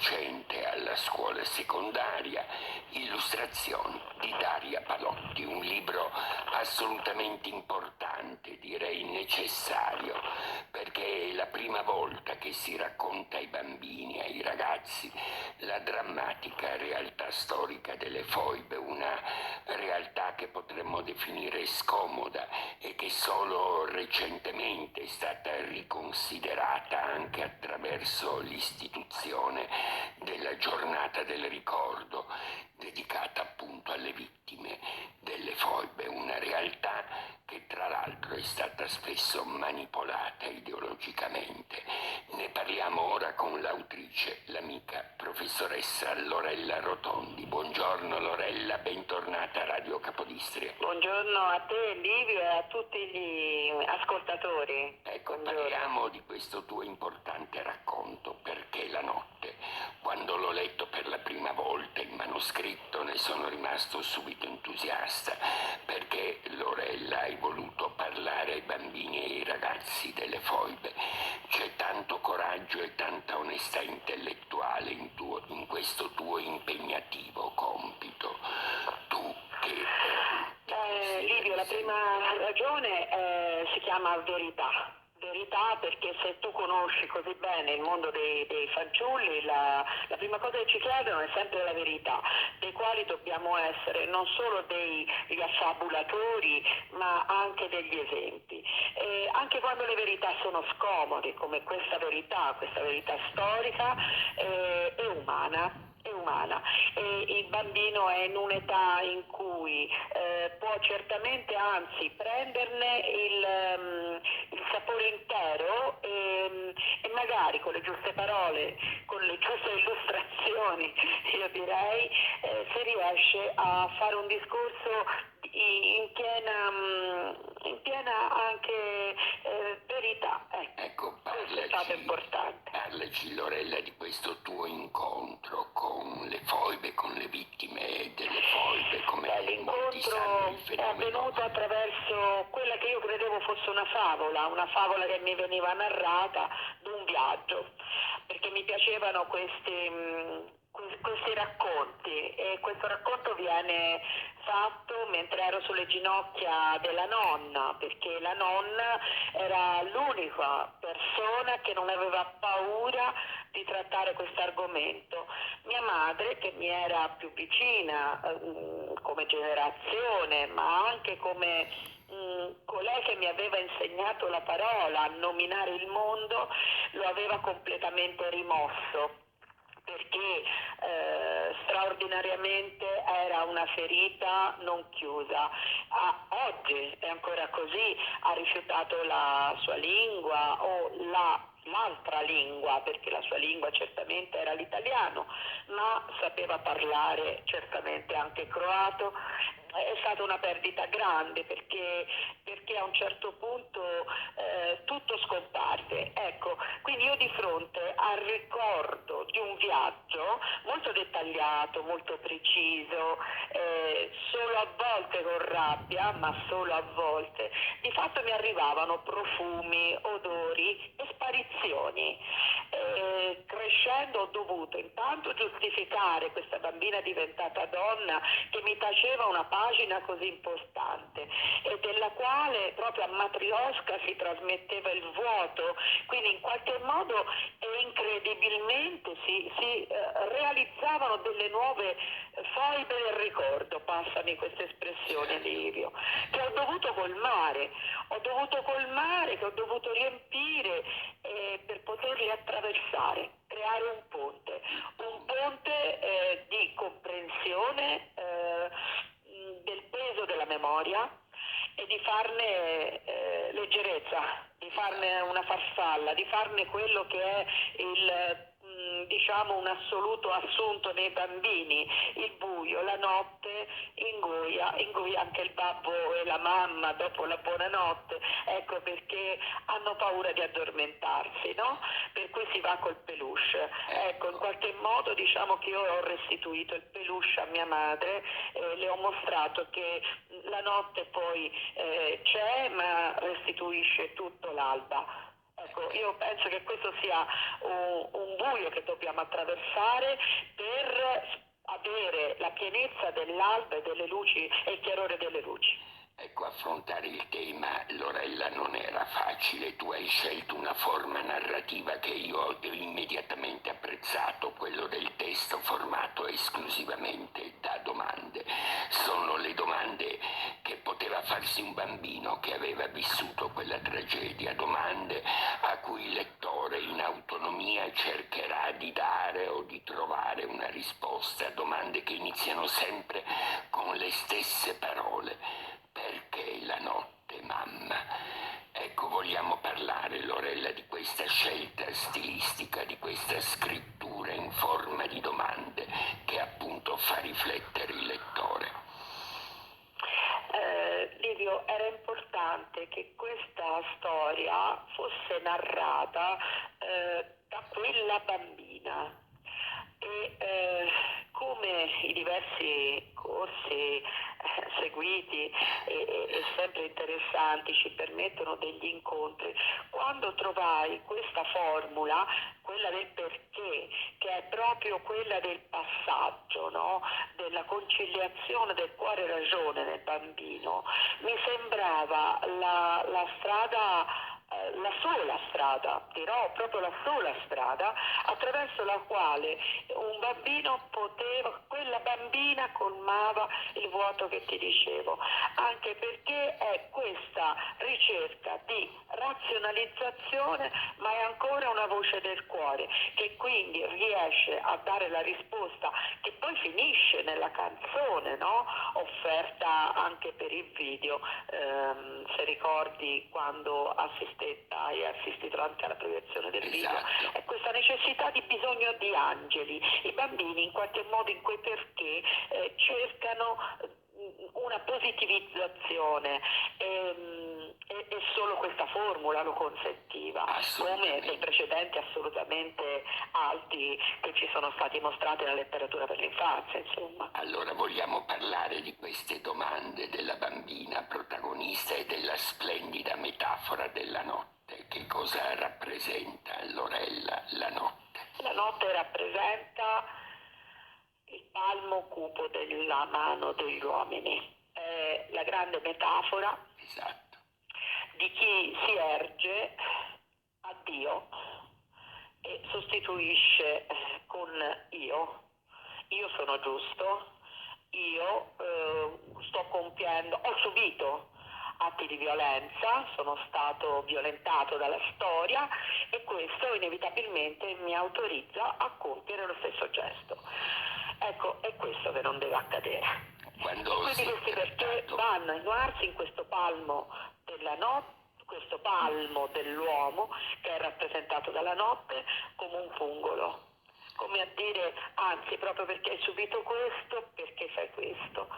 docente alla scuola secondaria, Illustrazioni di Daria Palotti, un libro assolutamente importante, direi necessario, perché è la prima volta che si racconta ai bambini, ai ragazzi, la drammatica realtà storica delle foibe, una realtà che potremmo definire scomoda e che solo recentemente è stata riconsiderata anche attraverso l'istituzione della giornata del ricordo dedicata appunto alle vittime delle foibe, una realtà che tra l'altro è stata spesso manipolata ideologicamente. Ne parliamo ora con l'autrice, l'amica professoressa Lorella Rotondi. Buongiorno Lorella, bentornata a Radio Capodistria. Buongiorno a te Livio e a tutti gli ascoltatori. Ecco, Buongiorno. parliamo di questo tuo importante racconto, Perché la notte. Quando l'ho letto per la prima volta in manoscritto ne sono rimasto subito entusiasta, perché Lorella hai voluto parlare ai bambini e ai ragazzi delle foibe. C'è tanto coraggio e tanta onestà intellettuale in questo tuo impegnativo compito. Tu che... Livio, la prima ragione si chiama verità. Verità perché se tu conosci così bene il mondo dei fanciulli, la prima cosa che ci chiedono è sempre la verità, dei quali dobbiamo essere non solo degli affabulatori ma anche degli esempi. Anche quando le verità sono scomode, come questa verità storica, è umana. È umana. Il bambino è in un'età in cui può certamente, anzi, prenderne il sapore intero e magari con le giuste parole, con le giuste illustrazioni, io direi, si riesce a fare un discorso in piena anche verità. Ecco, questo è stato importante. Parlaci Lorella di questo tuo incontro con le foibe, con le vittime delle foibe, come molti sanno il L'incontro è fenomeno. avvenuto attraverso quella che io credevo fosse una favola che mi veniva narrata d'un viaggio, perché mi piacevano questi racconti, e questo racconto viene fatto mentre ero sulle ginocchia della nonna, perché la nonna era l'unica persona che non aveva paura di trattare questo argomento. Mia madre, che mi era più vicina come generazione, ma anche come colei che mi aveva insegnato la parola, a nominare il mondo, lo aveva completamente rimosso, perché straordinariamente era una ferita non chiusa. Oggi è ancora così, ha rifiutato la sua lingua o l'altra lingua, perché la sua lingua certamente era l'italiano, ma sapeva parlare certamente anche croato. È stata una perdita grande perché a un certo punto tutto scomparve. Ecco, quindi io di fronte al ricordo di un viaggio molto dettagliato, molto preciso, solo a volte con rabbia, ma solo a volte, di fatto mi arrivavano profumi, odori e sparizioni. Crescendo ho dovuto intanto giustificare questa bambina diventata donna che mi taceva una pagina così importante e della quale proprio a matriosca si trasmetteva il vuoto, quindi in qualche modo e incredibilmente si realizzavano delle nuove foibe del ricordo, passami questa espressione Livio, che ho dovuto colmare, che ho dovuto riempire per poterli attraversare, creare un ponte di comprensione del peso della memoria e di farne leggerezza, di farne una farfalla, di farne quello che è diciamo un assoluto assunto nei bambini, il buio, la notte ingoia anche il babbo e la mamma dopo la buonanotte, ecco perché hanno paura di addormentarsi, no? Per cui si va col peluche. Ecco, in qualche modo diciamo che io ho restituito il peluche a mia madre, le ho mostrato che la notte poi c'è ma restituisce tutto l'alba. Ecco, io penso che questo sia un un buio che dobbiamo attraversare per avere la pienezza dell'alba e delle luci e il chiarore delle luci. Ecco, affrontare il tema, Lorella, non era facile. Tu hai scelto una forma narrativa che io ho immediatamente apprezzato, quello del testo formato esclusivamente da domande. Sono le domande che poteva farsi un bambino che aveva vissuto quella tragedia, domande a cui il lettore in autonomia cercherà di dare o di trovare una risposta, domande che iniziano sempre con le stesse parole. Perché la notte, mamma? Ecco, vogliamo parlare, Lorella, di questa scelta stilistica, di questa scrittura in forma di domande che appunto fa riflettere il lettore. Livio, era importante che questa storia fosse narrata da quella bambina e come i diversi corsi seguiti e sempre interessanti ci permettono degli incontri, quando trovai questa formula, quella del perché, che è proprio quella del passaggio, no? Della conciliazione del cuore e ragione nel bambino, mi sembrava la strada, la sola strada, dirò proprio la sola strada, attraverso la quale un bambino poteva, quella bambina colmava il vuoto che ti dicevo, anche perché è questa ricerca di razionalizzazione, ma è ancora una voce del cuore, che quindi riesce a dare la risposta che poi finisce nella canzone, no? Offerta anche per il video, se ricordi quando hai assistito anche alla proiezione del video, è questa necessità di bisogno di angeli. I bambini in qualche modo in quei perché cercano una positivizzazione e solo questa formula lo consentiva, come nei precedenti assolutamente alti che ci sono stati mostrati nella letteratura per l'infanzia, insomma. Allora vogliamo parlare di queste domande della bambina protagonista e della splendida metafora della notte. Che cosa rappresenta, Lorella, la notte? La notte rappresenta il palmo cupo della mano degli uomini, è la grande metafora di chi si erge a Dio e sostituisce con io sono giusto, io sto compiendo, ho subito atti di violenza, sono stato violentato dalla storia e questo inevitabilmente mi autorizza a compiere lo stesso gesto. Ecco, è questo che non deve accadere. Quindi questi perché vanno a innuarsi in questo palmo della notte, questo palmo dell'uomo che è rappresentato dalla notte come un fungolo, come a dire, anzi, proprio perché hai subito questo, perché fai questo.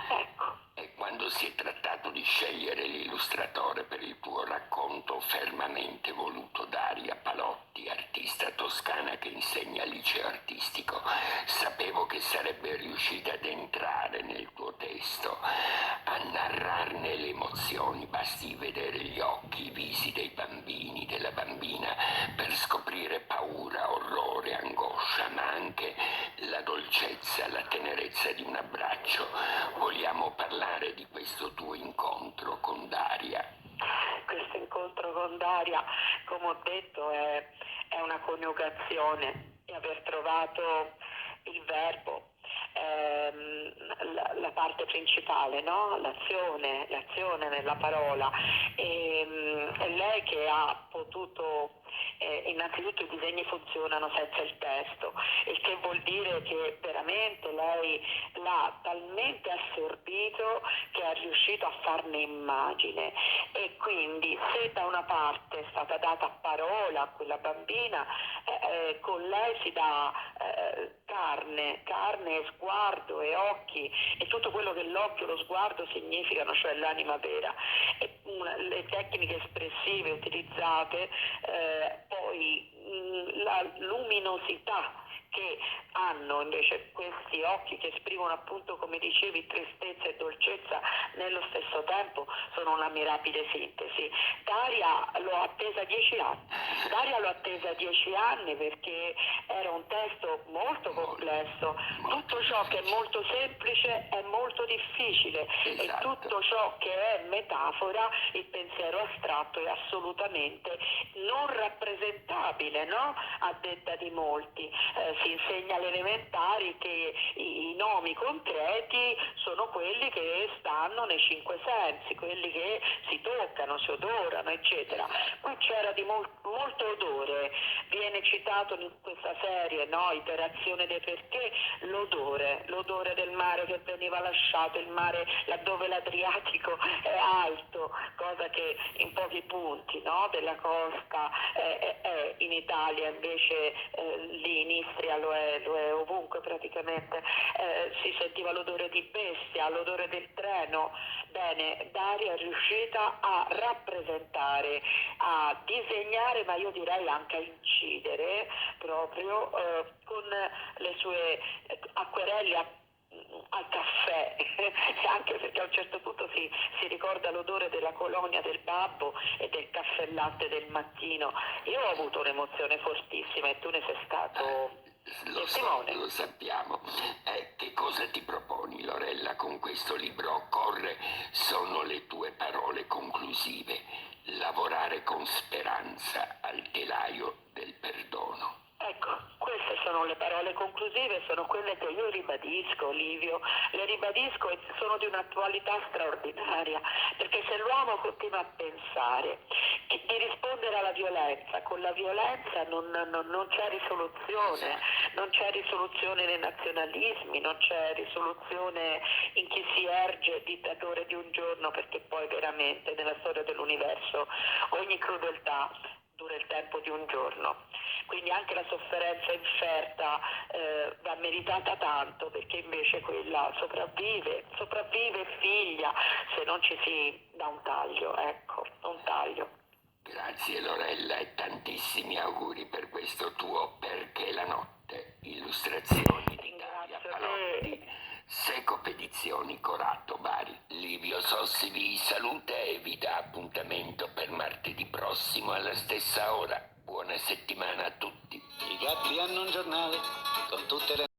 Ecco. E quando si è trattato di scegliere l'illustratore per il tuo racconto fermamente voluto Daria Palotti, artista toscana che insegna al liceo artistico, sapevo che sarebbe riuscita ad entrare nel tuo testo, a narrarne le emozioni. Basti vedere gli occhi, i visi dei bambini, della bambina, per scoprire paura, orrore, angoscia, ma anche la dolcezza, la tenerezza di un abbraccio. Vogliamo parlare di questo tuo incontro con Daria? Questo incontro con Daria, come ho detto, è una coniugazione e aver trovato il verbo, la parte principale, no? L'azione nella parola. È lei che ha potuto, innanzitutto i disegni funzionano senza il testo, il che vuol dire che veramente lei l'ha talmente assorbito che è riuscito a farne immagine, e quindi se da una parte è stata data parola a quella bambina, con lei si dà carne e sguardo e occhi e tutto quello che l'occhio e lo sguardo significano, cioè l'anima vera. E le tecniche espressive utilizzate, poi la luminosità che hanno invece questi occhi che esprimono appunto, come dicevi, tristezza e dolcezza nello stesso tempo, sono una mirabile sintesi. Daria l'ho attesa 10 anni. Daria l'ho attesa 10 anni perché era un testo molto complesso. Tutto ciò che è molto semplice è molto difficile, e tutto ciò che è metafora, il pensiero astratto, è assolutamente non rappresentabile, no? A detta di molti. Si insegna alle elementari che i nomi concreti sono quelli che stanno nei cinque sensi, quelli che si toccano, si odorano, eccetera. Qui c'era di molto odore, viene citato in questa serie, no? Iterazione dei perché, l'odore del mare che veniva lasciato, il mare laddove l'Adriatico è alto, cosa che in pochi punti, no? Della costa è in Italia, invece lì in Istria lo è ovunque praticamente. Si sentiva l'odore di bestia, l'odore del treno. Bene, Daria è riuscita a rappresentare, a disegnare, ma io direi anche a incidere proprio con le sue acquerelli al caffè, anche perché a un certo punto si ricorda l'odore della colonia del babbo e del caffè latte del mattino. Io ho avuto un'emozione fortissima e tu ne sei stato testimone. Lo sappiamo. Che cosa ti proponi, Lorella, con questo libro? Occorre, sono le tue parole conclusive, lavorare con speranza al telaio del perdono. Ecco, queste sono le parole conclusive, sono quelle che io ribadisco, Livio, le ribadisco e sono di un'attualità straordinaria, perché se l'uomo continua a pensare di rispondere alla violenza, con la violenza non c'è risoluzione, non c'è risoluzione nei nazionalismi, non c'è risoluzione in chi si erge dittatore di un giorno, perché poi veramente nella storia dell'universo ogni crudeltà dura il tempo di un giorno. Quindi anche la sofferenza inferta va meritata tanto, perché invece quella sopravvive e figlia se non ci si dà un taglio, ecco, un taglio. Grazie Lorella e tantissimi auguri per questo tuo Perché la notte, illustrazioni di Daria Palotti, Seco Edizioni Corato Bari. Livio Sossi vi saluta e vi dà appuntamento per martedì prossimo alla stessa ora. Buona settimana a tutti. I gatti hanno un giornale con tutte le